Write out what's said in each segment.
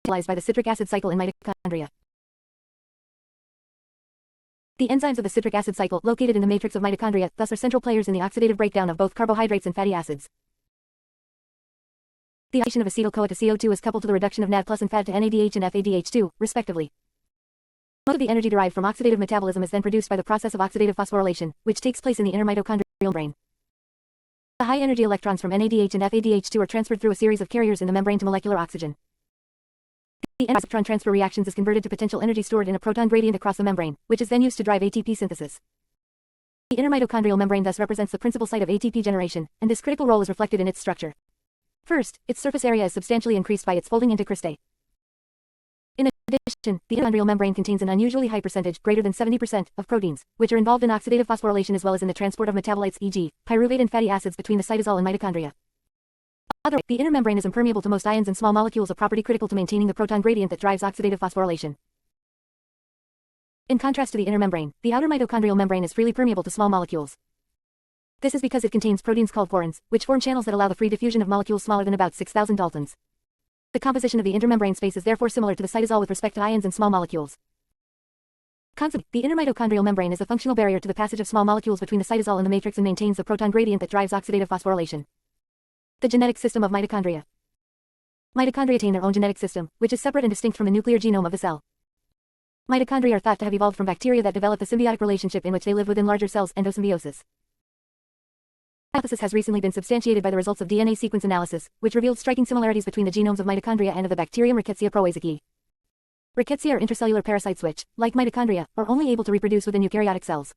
catalyzed by the citric acid cycle in mitochondria. The enzymes of the citric acid cycle, located in the matrix of mitochondria, thus are central players in the oxidative breakdown of both carbohydrates and fatty acids. The oxidation of acetyl-CoA to CO2 is coupled to the reduction of NAD+ and fat to NADH and FADH2, respectively. Most of the energy derived from oxidative metabolism is then produced by the process of oxidative phosphorylation, which takes place in the inner mitochondrial membrane. The high-energy electrons from NADH and FADH2 are transferred through a series of carriers in the membrane to molecular oxygen. The electron transfer reactions is converted to potential energy stored in a proton gradient across the membrane, which is then used to drive ATP synthesis. The inner mitochondrial membrane thus represents the principal site of ATP generation, and this critical role is reflected in its structure. First, its surface area is substantially increased by its folding into cristae. In addition, the mitochondrial membrane contains an unusually high percentage, greater than 70%, of proteins, which are involved in oxidative phosphorylation as well as in the transport of metabolites, e.g., pyruvate and fatty acids between the cytosol and mitochondria. Otherwise, the inner membrane is impermeable to most ions and small molecules, a property critical to maintaining the proton gradient that drives oxidative phosphorylation. In contrast to the inner membrane, the outer mitochondrial membrane is freely permeable to small molecules. This is because it contains proteins called porins, which form channels that allow the free diffusion of molecules smaller than about 6,000 daltons. The composition of the intermembrane space is therefore similar to the cytosol with respect to ions and small molecules. Consequently, the inner mitochondrial membrane is the functional barrier to the passage of small molecules between the cytosol and the matrix and maintains the proton gradient that drives oxidative phosphorylation. The genetic system of mitochondria. Mitochondria attain their own genetic system, which is separate and distinct from the nuclear genome of the cell. Mitochondria are thought to have evolved from bacteria that develop a symbiotic relationship in which they live within larger cells, endosymbiosis. This hypothesis has recently been substantiated by the results of DNA sequence analysis, which revealed striking similarities between the genomes of mitochondria and of the bacterium Rickettsia proazaceae. Rickettsia are intracellular parasites which, like mitochondria, are only able to reproduce within eukaryotic cells.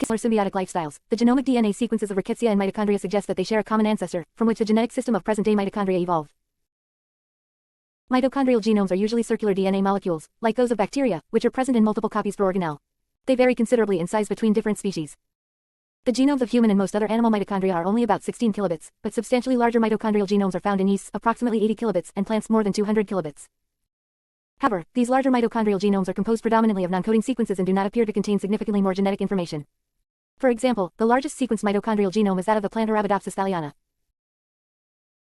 Similar symbiotic lifestyles, the genomic DNA sequences of Rickettsia and mitochondria suggest that they share a common ancestor, from which the genetic system of present-day mitochondria evolved. Mitochondrial genomes are usually circular DNA molecules, like those of bacteria, which are present in multiple copies per organelle. They vary considerably in size between different species. The genomes of human and most other animal mitochondria are only about 16 kilobits, but substantially larger mitochondrial genomes are found in yeasts, approximately 80 kilobits, and plants more than 200 kilobits. However, these larger mitochondrial genomes are composed predominantly of non-coding sequences and do not appear to contain significantly more genetic information. For example, the largest sequenced mitochondrial genome is that of the plant Arabidopsis thaliana.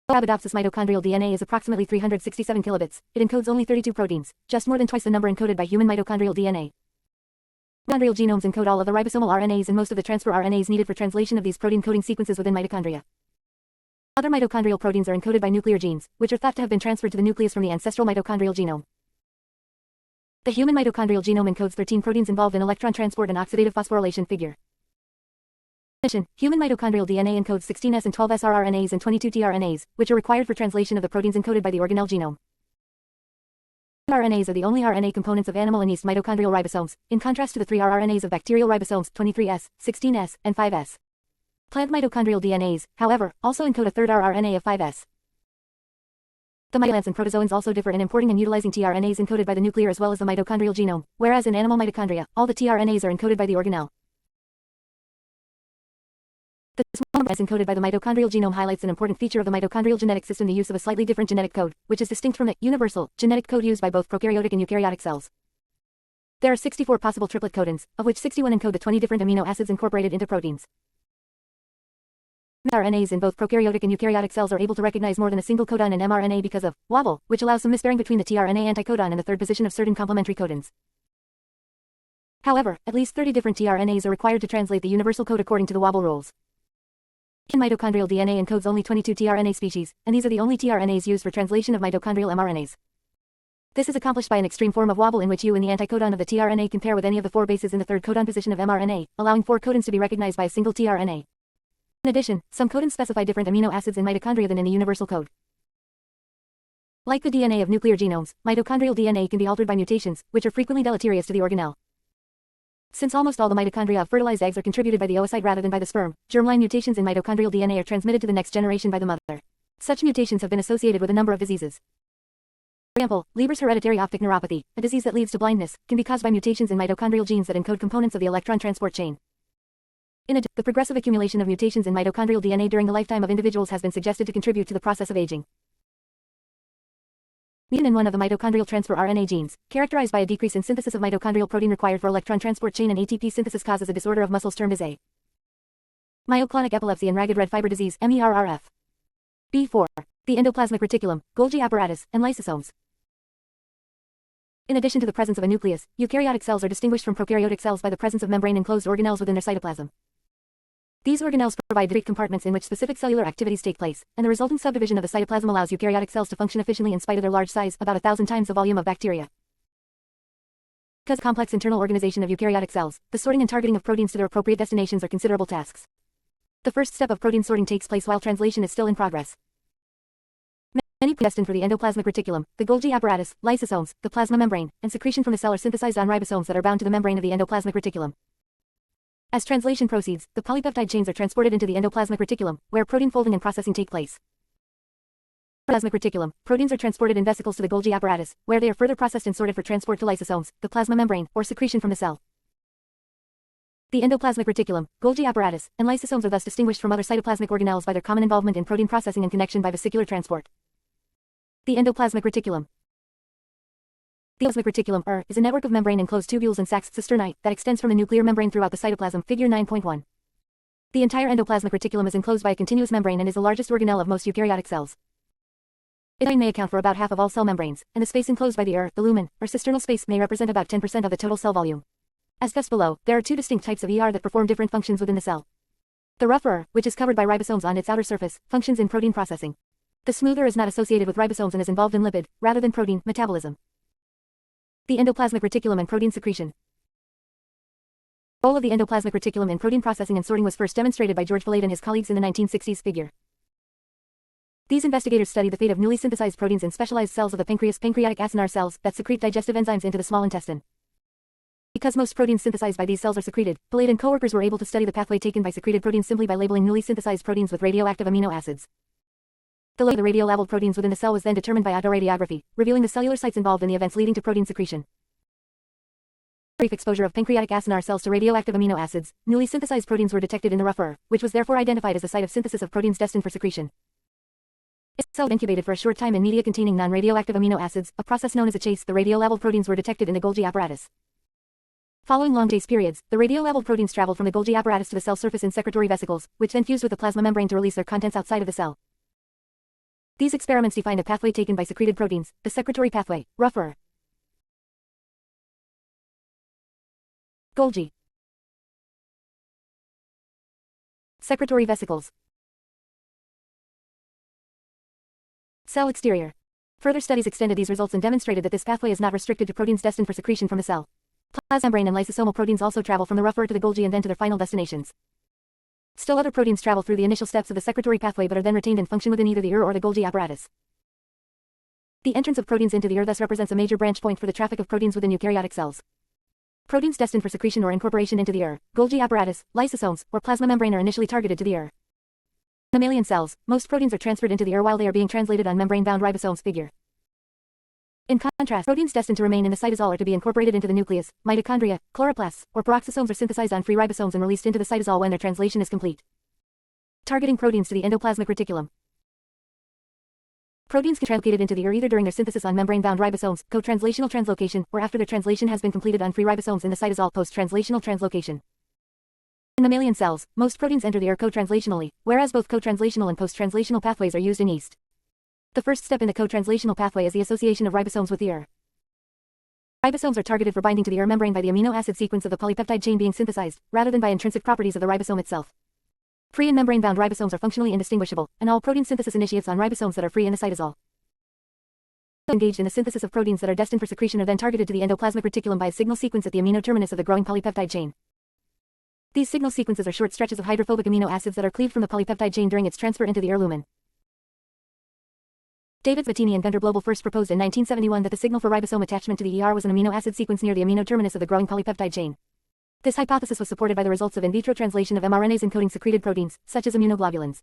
Arabidopsis mitochondrial DNA is approximately 367 kilobits. It encodes only 32 proteins, just more than twice the number encoded by human mitochondrial DNA. Mitochondrial genomes encode all of the ribosomal RNAs and most of the transfer RNAs needed for translation of these protein coding sequences within mitochondria. Other mitochondrial proteins are encoded by nuclear genes, which are thought to have been transferred to the nucleus from the ancestral mitochondrial genome. The human mitochondrial genome encodes 13 proteins involved in electron transport and oxidative phosphorylation. Figure. In addition, human mitochondrial DNA encodes 16S and 12S rRNAs and 22 tRNAs, which are required for translation of the proteins encoded by the organelle genome. RNAs are the only RNA components of animal and yeast mitochondrial ribosomes, in contrast to the 3 rRNAs of bacterial ribosomes, 23S, 16S, and 5S. Plant mitochondrial DNAs, however, also encode a third rRNA of 5S. The mitoplants and protozoans also differ in importing and utilizing tRNAs encoded by the nuclear as well as the mitochondrial genome, whereas in animal mitochondria, all the tRNAs are encoded by the organelle. The small number encoded by the mitochondrial genome highlights an important feature of the mitochondrial genetic system: the use of a slightly different genetic code, which is distinct from the universal genetic code used by both prokaryotic and eukaryotic cells. There are 64 possible triplet codons, of which 61 encode the 20 different amino acids incorporated into proteins. mRNAs in both prokaryotic and eukaryotic cells are able to recognize more than a single codon in mRNA because of wobble, which allows some mispairing between the tRNA anticodon and the third position of certain complementary codons. However, at least 30 different tRNAs are required to translate the universal code according to the wobble rules. Mitochondrial DNA encodes only 22 tRNA species, and these are the only tRNAs used for translation of mitochondrial mRNAs. This is accomplished by an extreme form of wobble in which U and the anticodon of the tRNA can pair with any of the 4 bases in the third codon position of mRNA, allowing 4 codons to be recognized by a single tRNA. In addition, some codons specify different amino acids in mitochondria than in the universal code. Like the DNA of nuclear genomes, mitochondrial DNA can be altered by mutations, which are frequently deleterious to the organelle. Since almost all the mitochondria of fertilized eggs are contributed by the oocyte rather than by the sperm, germline mutations in mitochondrial DNA are transmitted to the next generation by the mother. Such mutations have been associated with a number of diseases. For example, Leber's hereditary optic neuropathy, a disease that leads to blindness, can be caused by mutations in mitochondrial genes that encode components of the electron transport chain. In addition, the progressive accumulation of mutations in mitochondrial DNA during the lifetime of individuals has been suggested to contribute to the process of aging. Mutation in one of the mitochondrial transfer RNA genes, characterized by a decrease in synthesis of mitochondrial protein required for electron transport chain and ATP synthesis, causes a disorder of muscles termed as a myoclonic epilepsy and ragged red fiber disease, MERRF. B4. the endoplasmic reticulum, Golgi apparatus, and lysosomes. In addition to the presence of a nucleus, eukaryotic cells are distinguished from prokaryotic cells by the presence of membrane-enclosed organelles within their cytoplasm. These organelles provide discrete compartments in which specific cellular activities take place, and the resulting subdivision of the cytoplasm allows eukaryotic cells to function efficiently in spite of their large size, about 1,000 times the volume of bacteria. Because of complex internal organization of eukaryotic cells, the sorting and targeting of proteins to their appropriate destinations are considerable tasks. The first step of protein sorting takes place while translation is still in progress. Many destined for the endoplasmic reticulum, the Golgi apparatus, lysosomes, the plasma membrane, and secretion from the cell are synthesized on ribosomes that are bound to the membrane of the endoplasmic reticulum. As translation proceeds, the polypeptide chains are transported into the endoplasmic reticulum, where protein folding and processing take place. Plasmic reticulum, proteins are transported in vesicles to the Golgi apparatus, where they are further processed and sorted for transport to lysosomes, the plasma membrane, or secretion from the cell. The endoplasmic reticulum, Golgi apparatus, and lysosomes are thus distinguished from other cytoplasmic organelles by their common involvement in protein processing and connection by vesicular transport. The endoplasmic reticulum. The endoplasmic reticulum is a network of membrane-enclosed tubules and sacs cisternae that extends from the nuclear membrane throughout the cytoplasm, figure 9.1. The entire endoplasmic reticulum is enclosed by a continuous membrane and is the largest organelle of most eukaryotic cells. It may account for about half of all cell membranes, and the space enclosed by the lumen, or cisternal space, may represent about 10% of the total cell volume. As discussed below, there are two distinct types of that perform different functions within the cell. The rough which is covered by ribosomes on its outer surface, functions in protein processing. The smoother is not associated with ribosomes and is involved in lipid, rather than protein, metabolism. The endoplasmic reticulum and protein secretion. The role of the endoplasmic reticulum in protein processing and sorting was first demonstrated by George Valade and his colleagues in the 1960s. Figure. These investigators studied the fate of newly synthesized proteins in specialized cells of the pancreas, pancreatic acinar cells that secrete digestive enzymes into the small intestine. Because most proteins synthesized by these cells are secreted, Valade and coworkers were able to study the pathway taken by secreted proteins simply by labeling newly synthesized proteins with radioactive amino acids. The load of the radiolabeled proteins within the cell was then determined by autoradiography, revealing the cellular sites involved in the events leading to protein secretion. Brief exposure of pancreatic acinar cells to radioactive amino acids, newly synthesized proteins were detected in the rough which was therefore identified as the site of synthesis of proteins destined for secretion. A cell incubated for a short time in media containing non-radioactive amino acids, a process known as a chase. The radiolabeled proteins were detected in the Golgi apparatus. Following long chase periods, the radiolabeled proteins traveled from the Golgi apparatus to the cell surface in secretory vesicles, which then fused with the plasma membrane to release their contents outside of the cell. These experiments defined a pathway taken by secreted proteins, the secretory pathway, rough Golgi. Secretory vesicles. Cell exterior. Further studies extended these results and demonstrated that this pathway is not restricted to proteins destined for secretion from the cell. Plasma membrane and lysosomal proteins also travel from the rough to the Golgi and then to their final destinations. Still other proteins travel through the initial steps of the secretory pathway but are then retained and function within either the or the Golgi apparatus. The entrance of proteins into the thus represents a major branch point for the traffic of proteins within eukaryotic cells. Proteins destined for secretion or incorporation into the Golgi apparatus, lysosomes, or plasma membrane are initially targeted to the In mammalian cells, most proteins are transferred into the while they are being translated on membrane-bound ribosomes. Figure. In contrast, proteins destined to remain in the cytosol are to be incorporated into the nucleus, mitochondria, chloroplasts, or peroxisomes are synthesized on free ribosomes and released into the cytosol when their translation is complete. Targeting proteins to the endoplasmic reticulum. Proteins can be translated into the either during their synthesis on membrane-bound ribosomes, co-translational translocation, or after their translation has been completed on free ribosomes in the cytosol, post-translational translocation. In mammalian cells, most proteins enter the co-translationally, whereas both co-translational and post-translational pathways are used in yeast. The first step in the co-translational pathway is the association of ribosomes with the Ribosomes are targeted for binding to the membrane by the amino acid sequence of the polypeptide chain being synthesized, rather than by intrinsic properties of the ribosome itself. Free and membrane-bound ribosomes are functionally indistinguishable, and all protein synthesis initiates on ribosomes that are free in the cytosol. Engaged in the synthesis of proteins that are destined for secretion are then targeted to the endoplasmic reticulum by a signal sequence at the amino terminus of the growing polypeptide chain. These signal sequences are short stretches of hydrophobic amino acids that are cleaved from the polypeptide chain during its transfer into the lumen. David Bettini and Gunter Blobel first proposed in 1971 that the signal for ribosome attachment to the was an amino acid sequence near the amino terminus of the growing polypeptide chain. This hypothesis was supported by the results of in vitro translation of mRNAs encoding secreted proteins, such as immunoglobulins.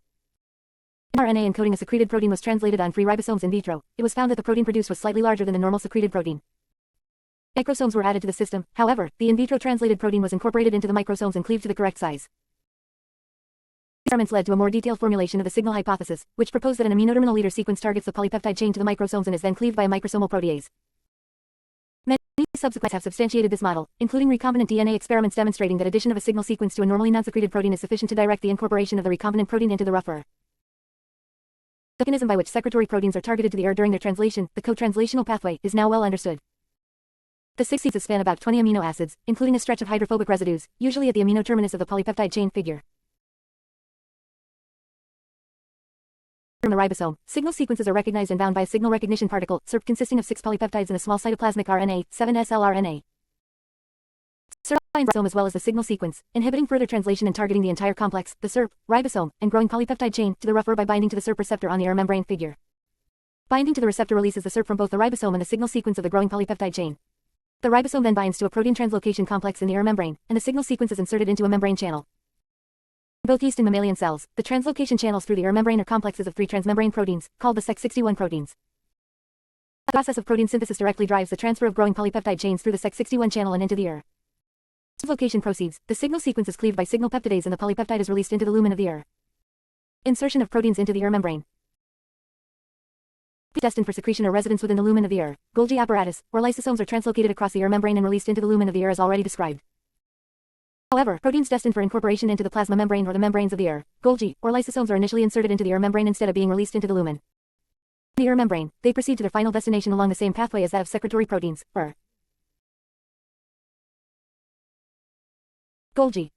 mRNA encoding a secreted protein was translated on free ribosomes in vitro. It was found that the protein produced was slightly larger than the normal secreted protein. Microsomes were added to the system, however, the in vitro translated protein was incorporated into the microsomes and cleaved to the correct size. Experiments led to a more detailed formulation of the signal hypothesis, which proposed that an aminoterminal leader sequence targets the polypeptide chain to the microsomes and is then cleaved by a microsomal protease. Many subsequents have substantiated this model, including recombinant DNA experiments demonstrating that addition of a signal sequence to a normally non-secreted protein is sufficient to direct the incorporation of the recombinant protein into the rough The mechanism by which secretory proteins are targeted to the ER during their translation, the co-translational pathway, is now well understood. The 6 sequences span about 20 amino acids, including a stretch of hydrophobic residues, usually at the amino terminus of the polypeptide chain figure. From the ribosome, signal sequences are recognized and bound by a signal recognition particle, SERP, consisting of 6 polypeptides and a small cytoplasmic RNA, 7-SLRNA. SERP binds ribosome as well as the signal sequence, inhibiting further translation and targeting the entire complex, the SERP, ribosome, and growing polypeptide chain, to the rough by binding to the SERP receptor on the ER membrane figure. Binding to the receptor releases the SERP from both the ribosome and the signal sequence of the growing polypeptide chain. The ribosome then binds to a protein translocation complex in the ER membrane, and the signal sequence is inserted into a membrane channel. In both yeast and mammalian cells, the translocation channels through the ER membrane are complexes of 3 transmembrane proteins, called the Sec61 proteins. The process of protein synthesis directly drives the transfer of growing polypeptide chains through the Sec61 channel and into the ER. As translocation proceeds, the signal sequence is cleaved by signal peptidase and the polypeptide is released into the lumen of the ER. Insertion of proteins into the ER membrane. Destined for secretion or residence within the lumen of the ER, Golgi apparatus, or lysosomes are translocated across the ER membrane and released into the lumen of the ER as already described. However, proteins destined for incorporation into the plasma membrane or the membranes of the ER, Golgi, or lysosomes are initially inserted into the ER membrane instead of being released into the lumen. In the ER membrane, they proceed to their final destination along the same pathway as that of secretory proteins, ER. Golgi.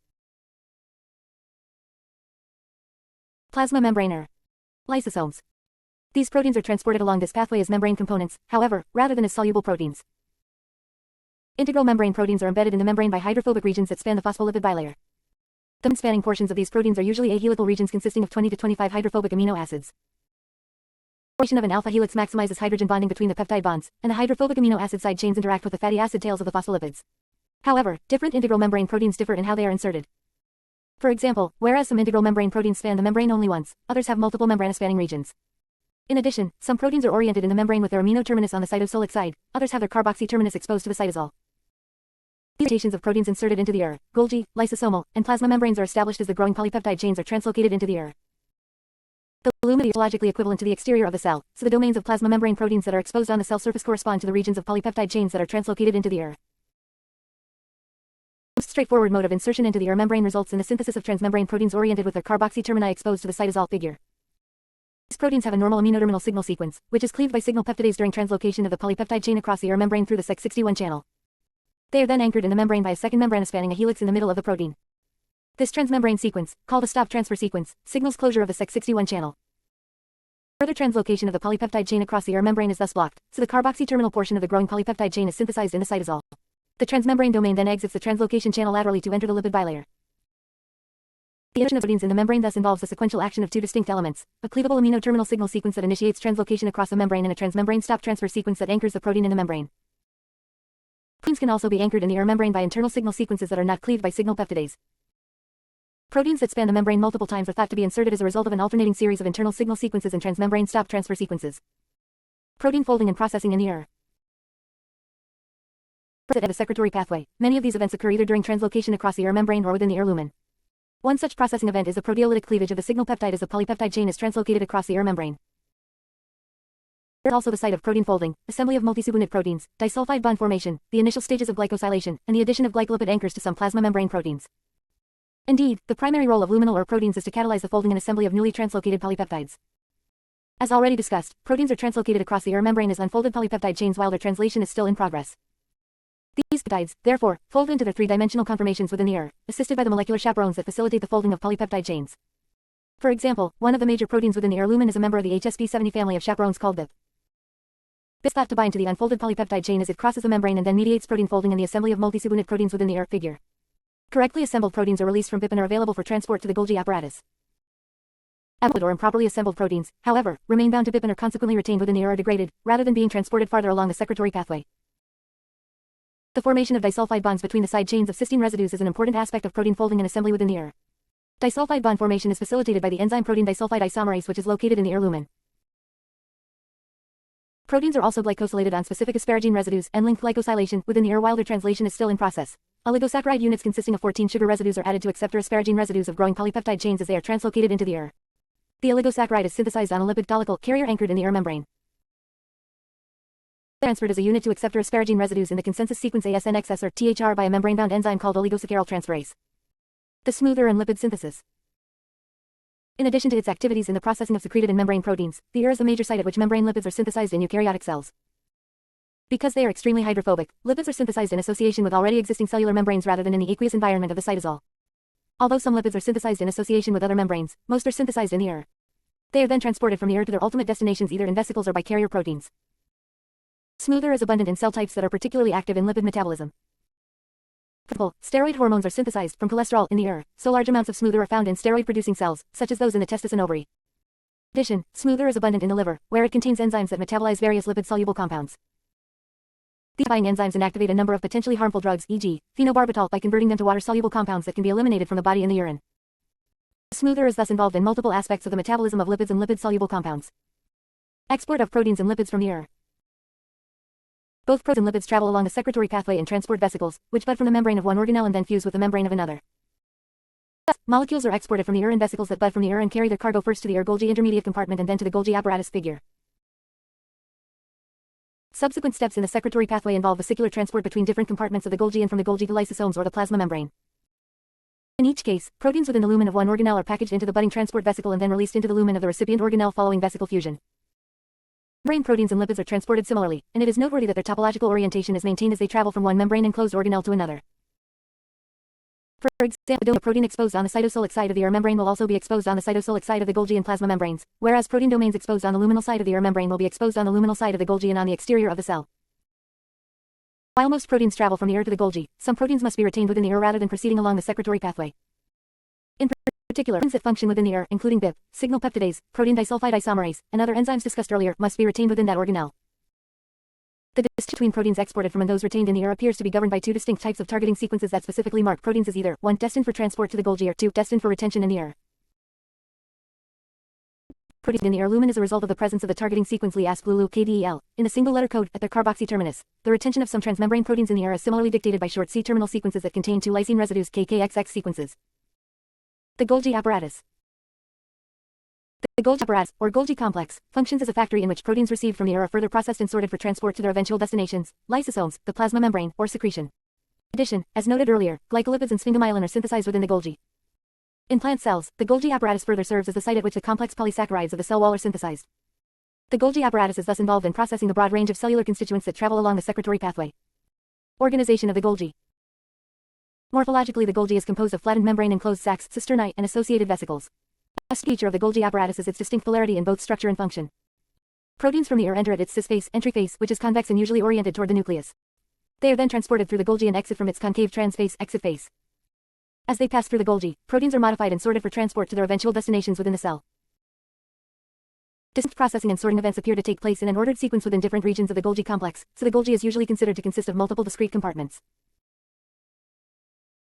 Plasma membrane ER. Lysosomes. These proteins are transported along this pathway as membrane components, however, rather than as soluble proteins. Integral membrane proteins are embedded in the membrane by hydrophobic regions that span the phospholipid bilayer. The spanning portions of these proteins are usually ahelical regions consisting of 20 to 25 hydrophobic amino acids. The formation of an alpha helix maximizes hydrogen bonding between the peptide bonds, and the hydrophobic amino acid side chains interact with the fatty acid tails of the phospholipids. However, different integral membrane proteins differ in how they are inserted. For example, whereas some integral membrane proteins span the membrane only once, others have multiple membranospanning regions. In addition, some proteins are oriented in the membrane with their amino terminus on the cytosolic side, others have their carboxy terminus exposed to the cytosol. These mutations of proteins inserted into the ER, Golgi, lysosomal, and plasma membranes are established as the growing polypeptide chains are translocated into the ER. The lumen is logically equivalent to the exterior of the cell, so the domains of plasma membrane proteins that are exposed on the cell surface correspond to the regions of polypeptide chains that are translocated into the ER. The most straightforward mode of insertion into the ER membrane results in the synthesis of transmembrane proteins oriented with their carboxy termini exposed to the cytosol figure. These proteins have a normal amino-terminal signal sequence, which is cleaved by signal peptidase during translocation of the polypeptide chain across the ER membrane through the Sec61 channel. They are then anchored in the membrane by a second membrane spanning a helix in the middle of the protein. This transmembrane sequence, called a stop transfer sequence, signals closure of the Sec61 channel. Further translocation of the polypeptide chain across the ER membrane is thus blocked, so the carboxy terminal portion of the growing polypeptide chain is synthesized in the cytosol. The transmembrane domain then exits the translocation channel laterally to enter the lipid bilayer. The insertion of proteins in the membrane thus involves the sequential action of 2 distinct elements, a cleavable amino terminal signal sequence that initiates translocation across the membrane and a transmembrane stop transfer sequence that anchors the protein in the membrane. Proteins can also be anchored in the ER membrane by internal signal sequences that are not cleaved by signal peptidase. Proteins that span the membrane multiple times are thought to be inserted as a result of an alternating series of internal signal sequences and transmembrane stop transfer sequences. Protein folding and processing in the ER. At a secretory pathway, many of these events occur either during translocation across the ER membrane or within the ER lumen. One such processing event is the proteolytic cleavage of the signal peptide as the polypeptide chain is translocated across the ER membrane. There is also the site of protein folding, assembly of multisubunit proteins, disulfide bond formation, the initial stages of glycosylation, and the addition of glycolipid anchors to some plasma membrane proteins. Indeed, the primary role of luminal ER proteins is to catalyze the folding and assembly of newly translocated polypeptides. As already discussed, proteins are translocated across the ER membrane as unfolded polypeptide chains while their translation is still in progress. These peptides, therefore, fold into their 3-dimensional conformations within the ER, assisted by the molecular chaperones that facilitate the folding of polypeptide chains. For example, one of the major proteins within the ER lumen is a member of the HSP70 family of chaperones called BIP. BIP is thought to bind to the unfolded polypeptide chain as it crosses the membrane and then mediates protein folding and the assembly of multisubunit proteins within the ER figure. Correctly assembled proteins are released from BIP and are available for transport to the Golgi apparatus. Ablated or improperly assembled proteins, however, remain bound to BIP and are consequently retained within the ER or degraded, rather than being transported farther along the secretory pathway. The formation of disulfide bonds between the side chains of cysteine residues is an important aspect of protein folding and assembly within the ER. Disulfide bond formation is facilitated by the enzyme protein disulfide isomerase, which is located in the ER lumen. Proteins are also glycosylated on specific asparagine residues and linked glycosylation within the ER while their translation is still in process. Oligosaccharide units consisting of 14 sugar residues are added to acceptor asparagine residues of growing polypeptide chains as they are translocated into the ER. The oligosaccharide is synthesized on a lipid follicle carrier anchored in the ER membrane. Transferred as a unit to acceptor asparagine residues in the consensus sequence ASNXS or THR by a membrane-bound enzyme called oligosaccharyl transferase. The smoother and lipid synthesis. In addition to its activities in the processing of secreted and membrane proteins, the ear is a major site at which membrane lipids are synthesized in eukaryotic cells. Because they are extremely hydrophobic, lipids are synthesized in association with already existing cellular membranes rather than in the aqueous environment of the cytosol. Although some lipids are synthesized in association with other membranes, most are synthesized in the ear. They are then transported from the ear to their ultimate destinations either in vesicles or by carrier proteins. Smoother is abundant in cell types that are particularly active in lipid metabolism. For example, steroid hormones are synthesized from cholesterol in the ear, so large amounts of smoother are found in steroid-producing cells, such as those in the testis and ovary. In addition, smoother is abundant in the liver, where it contains enzymes that metabolize various lipid-soluble compounds. These binding enzymes inactivate a number of potentially harmful drugs, e.g., phenobarbital, by converting them to water-soluble compounds that can be eliminated from the body in the urine. Smoother is thus involved in multiple aspects of the metabolism of lipids and lipid-soluble compounds. Export of proteins and lipids from the ear. Both proteins and lipids travel along the secretory pathway in transport vesicles, which bud from the membrane of one organelle and then fuse with the membrane of another. Thus, molecules are exported from the ear in vesicles that bud from the ear and carry their cargo first to the ear-Golgi intermediate compartment and then to the Golgi apparatus figure. Subsequent steps in the secretory pathway involve vesicular transport between different compartments of the Golgi and from the Golgi to lysosomes or the plasma membrane. In each case, proteins within the lumen of one organelle are packaged into the budding transport vesicle and then released into the lumen of the recipient organelle following vesicle fusion. Membrane proteins and lipids are transported similarly, and it is noteworthy that their topological orientation is maintained as they travel from one membrane-enclosed organelle to another. For example, a protein exposed on the cytosolic side of the ear membrane will also be exposed on the cytosolic side of the Golgi and plasma membranes, whereas protein domains exposed on the luminal side of the ear membrane will be exposed on the luminal side of the Golgi and on the exterior of the cell. While most proteins travel from the ear to the Golgi, some proteins must be retained within the ear rather than proceeding along the secretory pathway. In particular, proteins that function within the ear, including BIP, signal peptidase, protein disulfide isomerase, and other enzymes discussed earlier, must be retained within that organelle. The distinction between proteins exported from and those retained in the ear appears to be governed by two distinct types of targeting sequences that specifically mark proteins as either 1. Destined for transport to the Golgi or 2. Destined for retention in the ear. Proteins in the ear lumen is a result of the presence of the targeting sequence Li-Asp-Lulu KDEL in the single letter code at their carboxy terminus. The retention of some transmembrane proteins in the ear is similarly dictated by short C-terminal sequences that contain two lysine residues KKXX sequences. The Golgi apparatus. The Golgi apparatus, or Golgi complex, functions as a factory in which proteins received from the ear are further processed and sorted for transport to their eventual destinations, lysosomes, the plasma membrane, or secretion. In addition, as noted earlier, glycolipids and sphingomyelin are synthesized within the Golgi. In plant cells, the Golgi apparatus further serves as the site at which the complex polysaccharides of the cell wall are synthesized. The Golgi apparatus is thus involved in processing the broad range of cellular constituents that travel along the secretory pathway. Organization of the Golgi. Morphologically, the Golgi is composed of flattened membrane-enclosed sacs, cisternae, and associated vesicles. A feature of the Golgi apparatus is its distinct polarity in both structure and function. Proteins from the ear enter at its cis face, entry face, which is convex and usually oriented toward the nucleus. They are then transported through the Golgi and exit from its concave trans face, exit face. As they pass through the Golgi, proteins are modified and sorted for transport to their eventual destinations within the cell. Distinct processing and sorting events appear to take place in an ordered sequence within different regions of the Golgi complex, so the Golgi is usually considered to consist of multiple discrete compartments.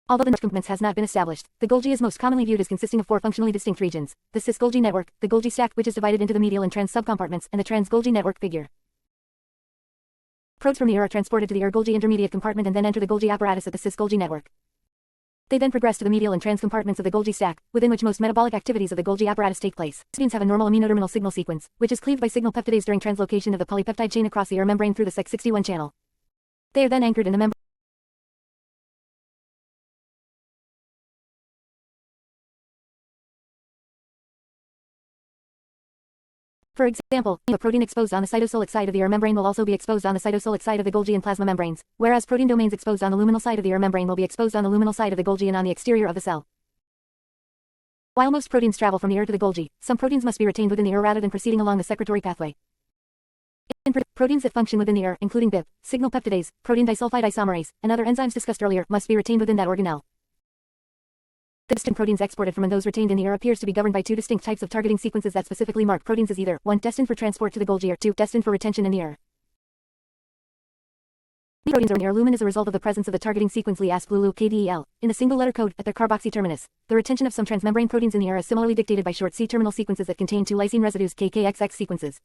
Although the compartments has not been established, the Golgi is most commonly viewed as consisting of four functionally distinct regions: the cis-Golgi network, the Golgi stack, which is divided into the medial and trans subcompartments, and the trans-Golgi network figure. Proteins from the ear are transported to the ear-Golgi intermediate compartment and then enter the Golgi apparatus at the cis-Golgi network. They then progress to the medial and trans compartments of the Golgi stack, within which most metabolic activities of the Golgi apparatus take place. Proteins have a normal aminoterminal signal sequence, which is cleaved by signal peptidase during translocation of the polypeptide chain across the ear membrane through the Sec61 channel. They are then anchored in the membrane. For example, a protein exposed on the cytosolic side of the ear membrane will also be exposed on the cytosolic side of the Golgi and plasma membranes, whereas protein domains exposed on the luminal side of the ear membrane will be exposed on the luminal side of the Golgi and on the exterior of the cell. While most proteins travel from the ear to the Golgi, some proteins must be retained within the ear rather than proceeding along the secretory pathway. Proteins that function within the ear, including BIP, signal peptidase, protein disulfide isomerase, and other enzymes discussed earlier, must be retained within that organelle. The distinct proteins exported from and those retained in the ear appears to be governed by two distinct types of targeting sequences that specifically mark proteins as either 1. Destined for transport to the Golgi or 2. Destined for retention in the ear. Proteins in the ear lumen is a result of the presence of the targeting sequence Li-Asp-Lulu KDEL in the single letter code at their carboxy terminus. The retention of some transmembrane proteins in the ear is similarly dictated by short C-terminal sequences that contain two lysine residues KKXX sequences.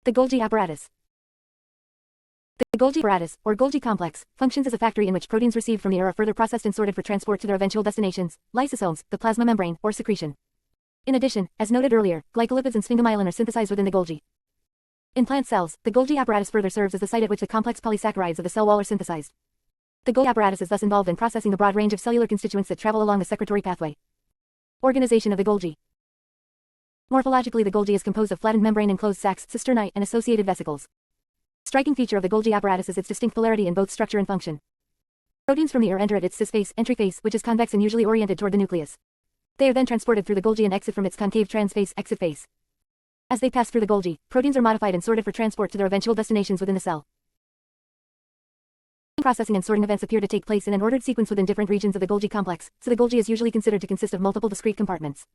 The Golgi apparatus. The Golgi apparatus, or Golgi complex, functions as a factory in which proteins received from the ear are further processed and sorted for transport to their eventual destinations, lysosomes, the plasma membrane, or secretion. In addition, as noted earlier, glycolipids and sphingomyelin are synthesized within the Golgi. In plant cells, the Golgi apparatus further serves as the site at which the complex polysaccharides of the cell wall are synthesized. The Golgi apparatus is thus involved in processing the broad range of cellular constituents that travel along the secretory pathway. Organization of the Golgi. Morphologically, the Golgi is composed of flattened membrane-enclosed sacs, cisternae, and associated vesicles. Striking feature of the Golgi apparatus is its distinct polarity in both structure and function. Proteins from the enter at its cis face, entry face, which is convex and usually oriented toward the nucleus. They are then transported through the Golgi and exit from its concave trans face, exit face. As they pass through the Golgi, proteins are modified and sorted for transport to their eventual destinations within the cell. Processing and sorting events appear to take place in an ordered sequence within different regions of the Golgi complex, so the Golgi is usually considered to consist of multiple discrete compartments.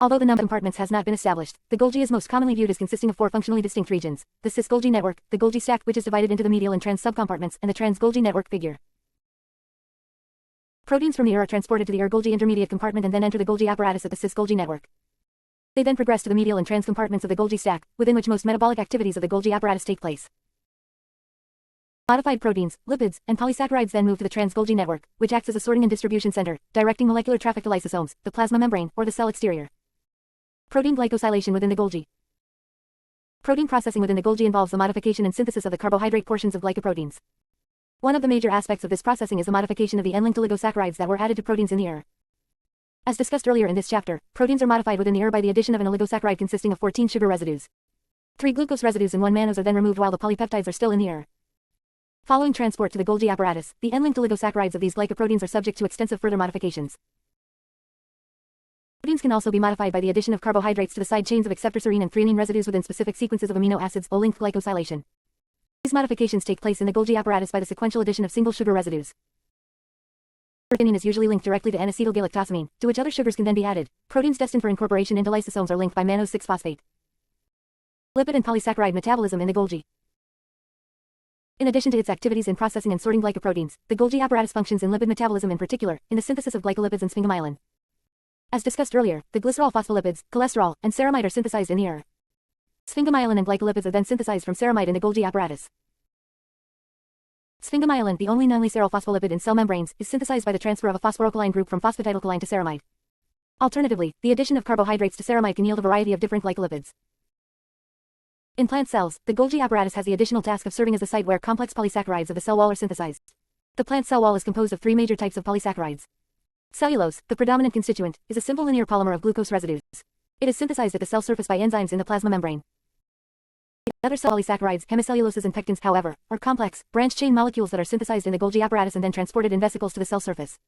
Although the number of compartments has not been established, the Golgi is most commonly viewed as consisting of four functionally distinct regions: the cis-Golgi network, the Golgi stack, which is divided into the medial and trans subcompartments, and the trans-Golgi network figure. Proteins from the are transported to the Golgi intermediate compartment and then enter the Golgi apparatus at the cis-Golgi network. They then progress to the medial and trans compartments of the Golgi stack, within which most metabolic activities of the Golgi apparatus take place. Modified proteins, lipids, and polysaccharides then move to the trans-Golgi network, which acts as a sorting and distribution center, directing molecular traffic to lysosomes, the plasma membrane, or the cell exterior. Protein glycosylation within the Golgi. Protein processing within the Golgi involves the modification and synthesis of the carbohydrate portions of glycoproteins. One of the major aspects of this processing is the modification of the N-linked oligosaccharides that were added to proteins in the As discussed earlier in this chapter, proteins are modified within the by the addition of an oligosaccharide consisting of 14 sugar residues. 3 glucose residues and 1 mannose are then removed while the polypeptides are still in the Following transport to the Golgi apparatus, the N-linked oligosaccharides of these glycoproteins are subject to extensive further modifications. Proteins can also be modified by the addition of carbohydrates to the side chains of acceptor serine and threonine residues within specific sequences of amino acids, O-linked glycosylation. These modifications take place in the Golgi apparatus by the sequential addition of single sugar residues. Threonine is usually linked directly to N-acetylgalactosamine, to which other sugars can then be added. Proteins destined for incorporation into lysosomes are linked by mannose 6-phosphate. Lipid and polysaccharide metabolism in the Golgi. In addition to its activities in processing and sorting glycoproteins, the Golgi apparatus functions in lipid metabolism, in particular, in the synthesis of glycolipids and sphingomyelin. As discussed earlier, the glycerol phospholipids, cholesterol, and ceramide are synthesized in the Sphingomyelin and glycolipids are then synthesized from ceramide in the Golgi apparatus. Sphingomyelin, the only non-glycerol phospholipid in cell membranes, is synthesized by the transfer of a phosphoryl group from phosphatidylcholine to ceramide. Alternatively, the addition of carbohydrates to ceramide can yield a variety of different glycolipids. In plant cells, the Golgi apparatus has the additional task of serving as the site where complex polysaccharides of the cell wall are synthesized. The plant cell wall is composed of 3 major types of polysaccharides. Cellulose, the predominant constituent, is a simple linear polymer of glucose residues. It is synthesized at the cell surface by enzymes in the plasma membrane. Other cell polysaccharides, hemicelluloses and pectins, however, are complex, branch-chain molecules that are synthesized in the Golgi apparatus and then transported in vesicles to the cell surface.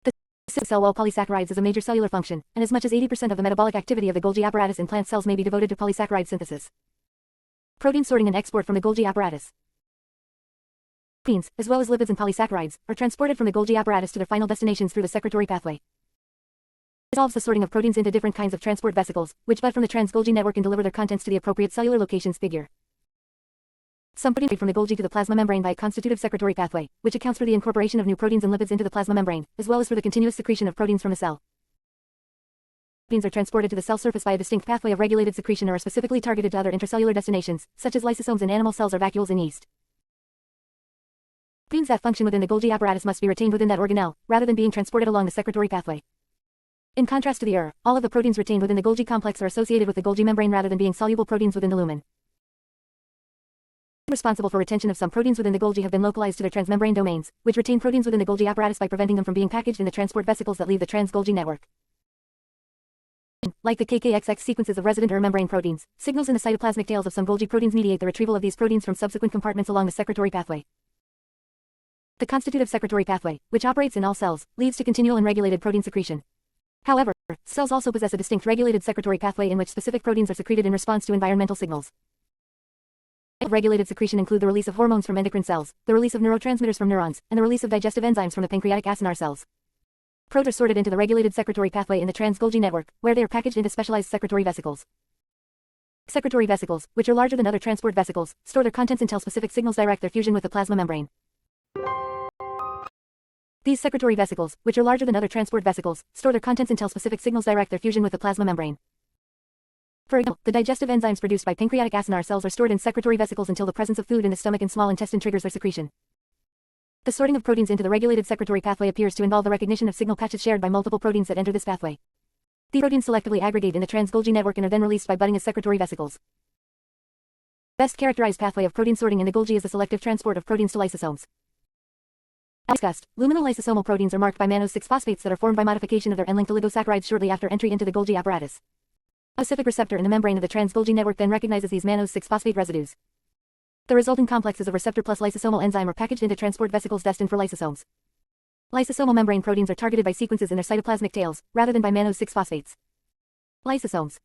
The cell wall polysaccharides is a major cellular function, and as much as 80% of the metabolic activity of the Golgi apparatus in plant cells may be devoted to polysaccharide synthesis. Protein sorting and export from the Golgi apparatus. Proteins, as well as lipids and polysaccharides, are transported from the Golgi apparatus to their final destinations through the secretory pathway. This involves the sorting of proteins into different kinds of transport vesicles, which bud from the trans-Golgi network and deliver their contents to the appropriate cellular locations figure. Some proteins from the Golgi to the plasma membrane by a constitutive secretory pathway, which accounts for the incorporation of new proteins and lipids into the plasma membrane, as well as for the continuous secretion of proteins from the cell. Proteins are transported to the cell surface by a distinct pathway of regulated secretion or are specifically targeted to other intracellular destinations, such as lysosomes in animal cells or vacuoles in yeast. Proteins that function within the Golgi apparatus must be retained within that organelle, rather than being transported along the secretory pathway. In contrast to the all of the proteins retained within the Golgi complex are associated with the Golgi membrane rather than being soluble proteins within the lumen. Responsible for retention of some proteins within the Golgi have been localized to their transmembrane domains, which retain proteins within the Golgi apparatus by preventing them from being packaged in the transport vesicles that leave the trans-Golgi network. Like the KKXX sequences of resident membrane proteins, signals in the cytoplasmic tails of some Golgi proteins mediate the retrieval of these proteins from subsequent compartments along the secretory pathway. The constitutive secretory pathway, which operates in all cells, leads to continual and regulated protein secretion. However, cells also possess a distinct regulated secretory pathway in which specific proteins are secreted in response to environmental signals. Regulated secretion include the release of hormones from endocrine cells, the release of neurotransmitters from neurons, and the release of digestive enzymes from the pancreatic acinar cells. Proteins are sorted into the regulated secretory pathway in the trans-Golgi network, where they are packaged into specialized secretory vesicles. Secretory vesicles, which are larger than other transport vesicles, store their contents until specific signals direct their fusion with the plasma membrane. These secretory vesicles, which are larger than other transport vesicles, store their contents until specific signals direct their fusion with the plasma membrane. For example, the digestive enzymes produced by pancreatic acinar cells are stored in secretory vesicles until the presence of food in the stomach and small intestine triggers their secretion. The sorting of proteins into the regulated secretory pathway appears to involve the recognition of signal patches shared by multiple proteins that enter this pathway. These proteins selectively aggregate in the trans-Golgi network and are then released by budding as secretory vesicles. Best characterized pathway of protein sorting in the Golgi is the selective transport of proteins to lysosomes. As discussed, luminal lysosomal proteins are marked by mannose 6-phosphates that are formed by modification of their N-linked oligosaccharides shortly after entry into the Golgi apparatus. A specific receptor in the membrane of the trans-Golgi network then recognizes these mannose 6-phosphate residues. The resulting complexes of receptor plus lysosomal enzyme are packaged into transport vesicles destined for lysosomes. Lysosomal membrane proteins are targeted by sequences in their cytoplasmic tails, rather than by mannose 6-phosphates. Lysosomes.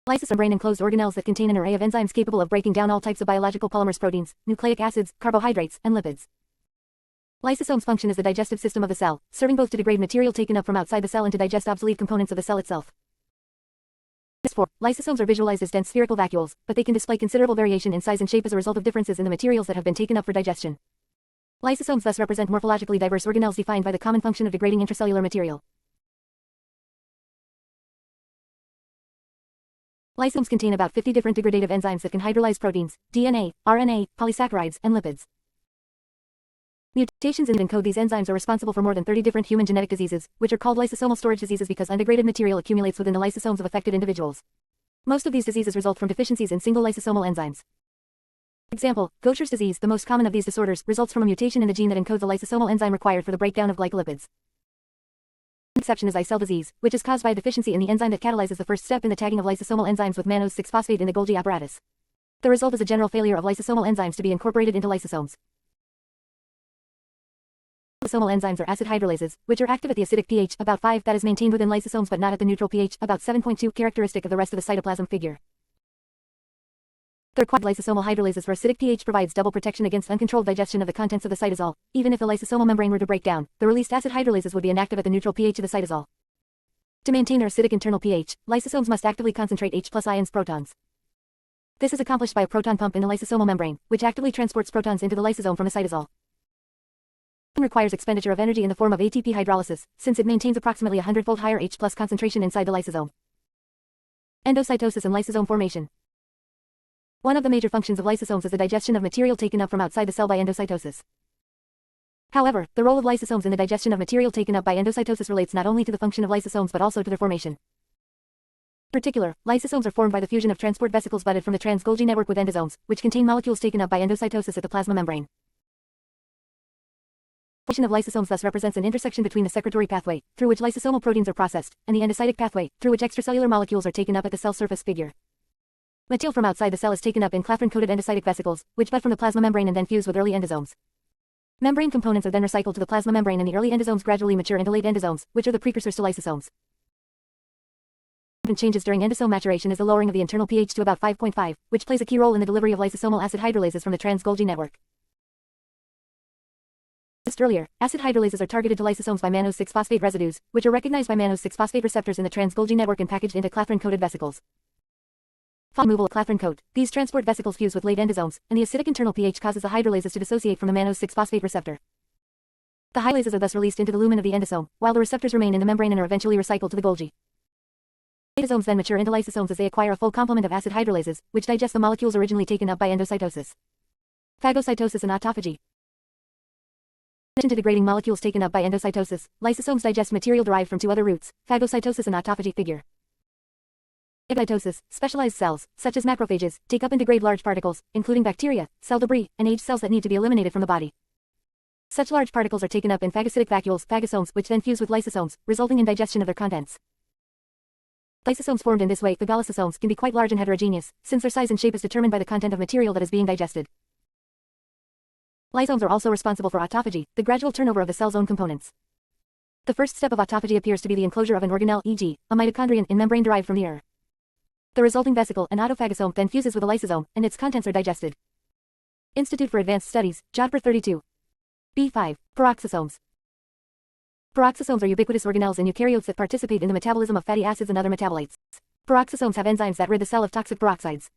Lysosome membrane-enclosed organelles that contain an array of enzymes capable of breaking down all types of biological polymers, proteins, nucleic acids, carbohydrates, and lipids. Lysosomes function as the digestive system of the cell, serving both to degrade material taken up from outside the cell and to digest obsolete components of the cell itself. Lysosomes are visualized as dense spherical vacuoles, but they can display considerable variation in size and shape as a result of differences in the materials that have been taken up for digestion. Lysosomes thus represent morphologically diverse organelles defined by the common function of degrading intracellular material. Lysosomes contain about 50 different degradative enzymes that can hydrolyze proteins, DNA, RNA, polysaccharides, and lipids. Mutations in and encode these enzymes are responsible for more than 30 different human genetic diseases, which are called lysosomal storage diseases because undegraded material accumulates within the lysosomes of affected individuals. Most of these diseases result from deficiencies in single lysosomal enzymes. Example, Gaucher's disease, the most common of these disorders, results from a mutation in the gene that encodes a lysosomal enzyme required for the breakdown of glycolipids. An exception is Isel disease, which is caused by a deficiency in the enzyme that catalyzes the first step in the tagging of lysosomal enzymes with mannose 6-phosphate in the Golgi apparatus. The result is a general failure of lysosomal enzymes to be incorporated into lysosomes. Lysosomal enzymes are acid hydrolases, which are active at the acidic pH, about 5, that is maintained within lysosomes but not at the neutral pH, about 7.2, characteristic of the rest of the cytoplasm figure. The required lysosomal hydrolases for acidic pH provides double protection against uncontrolled digestion of the contents of the cytosol. Even if the lysosomal membrane were to break down, the released acid hydrolases would be inactive at the neutral pH of the cytosol. To maintain their acidic internal pH, lysosomes must actively concentrate H+ ions protons. This is accomplished by a proton pump in the lysosomal membrane, which actively transports protons into the lysosome from the cytosol. It requires expenditure of energy in the form of ATP hydrolysis, since it maintains approximately 100-fold higher H+ concentration inside the lysosome. Endocytosis and lysosome formation. One of the major functions of lysosomes is the digestion of material taken up from outside the cell by endocytosis. However, the role of lysosomes in the digestion of material taken up by endocytosis relates not only to the function of lysosomes but also to their formation. In particular, lysosomes are formed by the fusion of transport vesicles budded from the trans-Golgi network with endosomes, which contain molecules taken up by endocytosis at the plasma membrane. The formation of lysosomes thus represents an intersection between the secretory pathway, through which lysosomal proteins are processed, and the endocytic pathway, through which extracellular molecules are taken up at the cell surface figure. Material from outside the cell is taken up in clathrin-coated endocytic vesicles, which bud from the plasma membrane and then fuse with early endosomes. Membrane components are then recycled to the plasma membrane and the early endosomes gradually mature into late endosomes, which are the precursors to lysosomes. Changes during endosome maturation is the lowering of the internal pH to about 5.5, which plays a key role in the delivery of lysosomal acid hydrolases from the trans-Golgi network. Earlier, acid hydrolases are targeted to lysosomes by mannose 6-phosphate residues, which are recognized by mannose 6-phosphate receptors in the trans-Golgi network and packaged into clathrin-coated vesicles. Following removal of clathrin coat, these transport vesicles fuse with late endosomes, and the acidic internal pH causes the hydrolases to dissociate from the mannose 6-phosphate receptor. The hydrolases are thus released into the lumen of the endosome, while the receptors remain in the membrane and are eventually recycled to the Golgi. Endosomes then mature into lysosomes as they acquire a full complement of acid hydrolases, which digest the molecules originally taken up by endocytosis. Phagocytosis and autophagy. In addition to degrading molecules taken up by endocytosis, lysosomes digest material derived from two other routes, phagocytosis and autophagy figure. Phagocytosis, specialized cells, such as macrophages, take up and degrade large particles, including bacteria, cell debris, and aged cells that need to be eliminated from the body. Such large particles are taken up in phagocytic vacuoles, phagosomes, which then fuse with lysosomes, resulting in digestion of their contents. Lysosomes formed in this way, phagolysosomes, can be quite large and heterogeneous, since their size and shape is determined by the content of material that is being digested. Lysosomes are also responsible for autophagy, the gradual turnover of the cell's own components. The first step of autophagy appears to be the enclosure of an organelle, e.g., a mitochondrion, in membrane derived from the air. The resulting vesicle, an autophagosome, then fuses with a lysosome, and its contents are digested. Institute for Advanced Studies, Jodhpur 32. B5. Peroxisomes. Peroxisomes are ubiquitous organelles in eukaryotes that participate in the metabolism of fatty acids and other metabolites. Peroxisomes have enzymes that rid the cell of toxic peroxides.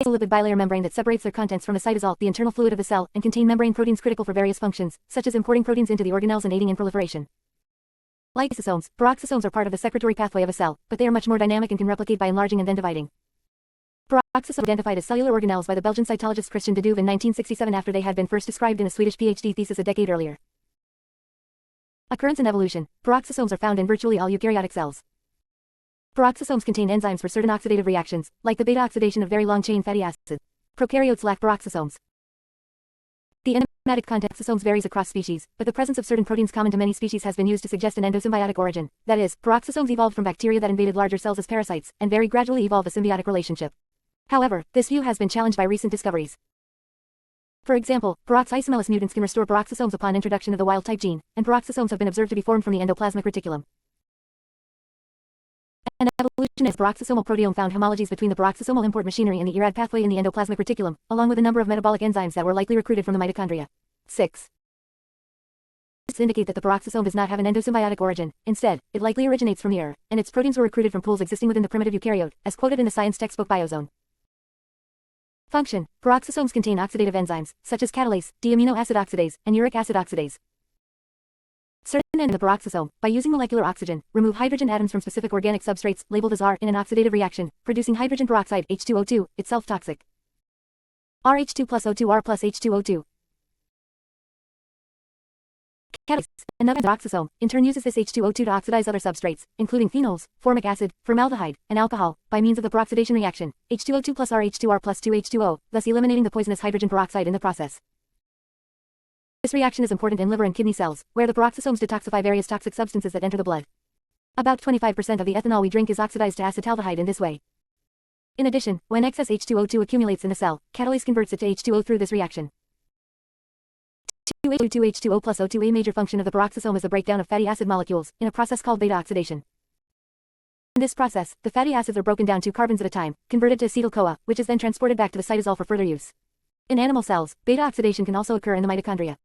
A lipid bilayer membrane that separates their contents from the cytosol, the internal fluid of the cell, and contain membrane proteins critical for various functions, such as importing proteins into the organelles and aiding in proliferation. Like lysosomes, peroxisomes are part of the secretory pathway of a cell, but they are much more dynamic and can replicate by enlarging and then dividing. Peroxisomes were identified as cellular organelles by the Belgian cytologist Christian de Duve in 1967 after they had been first described in a Swedish PhD thesis a decade earlier. Occurrence and evolution. Peroxisomes are found in virtually all eukaryotic cells. Peroxisomes contain enzymes for certain oxidative reactions, like the beta oxidation of very long-chain fatty acids. Prokaryotes lack peroxisomes. The Enzymatic content of peroxisomes varies across species, but the presence of certain proteins common to many species has been used to suggest an endosymbiotic origin. That is, peroxisomes evolved from bacteria that invaded larger cells as parasites, and very gradually evolved a symbiotic relationship. However, this view has been challenged by recent discoveries. For example, Peroxisomellus mutans can restore peroxisomes upon introduction of the wild-type gene, and peroxisomes have been observed to be formed from the endoplasmic reticulum. An evolutionist peroxisomal proteome found homologies between the peroxisomal import machinery and the ERAD pathway in the endoplasmic reticulum, along with a number of metabolic enzymes that were likely recruited from the mitochondria. 6. This indicate that the peroxisome does not have an endosymbiotic origin. Instead, it likely originates from the ER, and its proteins were recruited from pools existing within the primitive eukaryote, as quoted in the science textbook Biozone. Function: peroxisomes contain oxidative enzymes, such as catalase, D-amino acid oxidase, and uric acid oxidase. Certain enzymes in the peroxisome, by using molecular oxygen, remove hydrogen atoms from specific organic substrates, labeled as R, in an oxidative reaction, producing hydrogen peroxide, H2O2, itself toxic. RH2 plus O2 R plus H2O2. Catalase, another peroxisome, in turn uses this H2O2 to oxidize other substrates, including phenols, formic acid, formaldehyde, and alcohol, by means of the peroxidation reaction, H2O2 plus RH2R plus 2H2O, thus eliminating the poisonous hydrogen peroxide in the process. This reaction is important in liver and kidney cells, where the peroxisomes detoxify various toxic substances that enter the blood. About 25% of the ethanol we drink is oxidized to acetaldehyde in this way. In addition, when excess H2O2 accumulates in the cell, catalase converts it to H2O through this reaction. 2H2O plus O2. A major function of the peroxisome is the breakdown of fatty acid molecules, in a process called beta oxidation. In this process, the fatty acids are broken down 2 carbons at a time, converted to acetyl-CoA, which is then transported back to the cytosol for further use. In animal cells, beta oxidation can also occur in the mitochondria.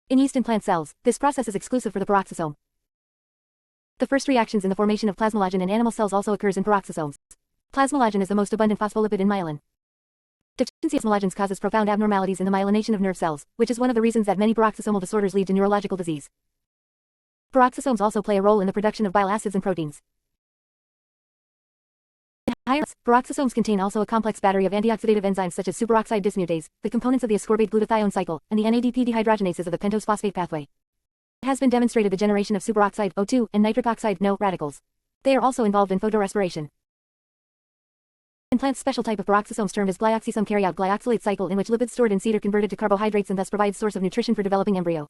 In yeast and plant cells, this process is exclusive for the peroxisome. The first reactions in the formation of plasmalogen in animal cells also occurs in peroxisomes. Plasmalogen is the most abundant phospholipid in myelin. Deficiency of plasmalogens causes profound abnormalities in the myelination of nerve cells, which is one of the reasons that many peroxisomal disorders lead to neurological disease. Peroxisomes also play a role in the production of bile acids and proteins. In higher peroxisomes contain also a complex battery of antioxidative enzymes such as superoxide dismutase, the components of the ascorbate glutathione cycle, and the NADP dehydrogenases of the pentose phosphate pathway. It has been demonstrated the generation of superoxide O2 and nitric oxide NO radicals. They are also involved in photorespiration. In plants, special type of peroxisomes termed as glyoxysome carry out glyoxylate cycle in which lipids stored in seed are converted to carbohydrates and thus provide source of nutrition for developing embryo.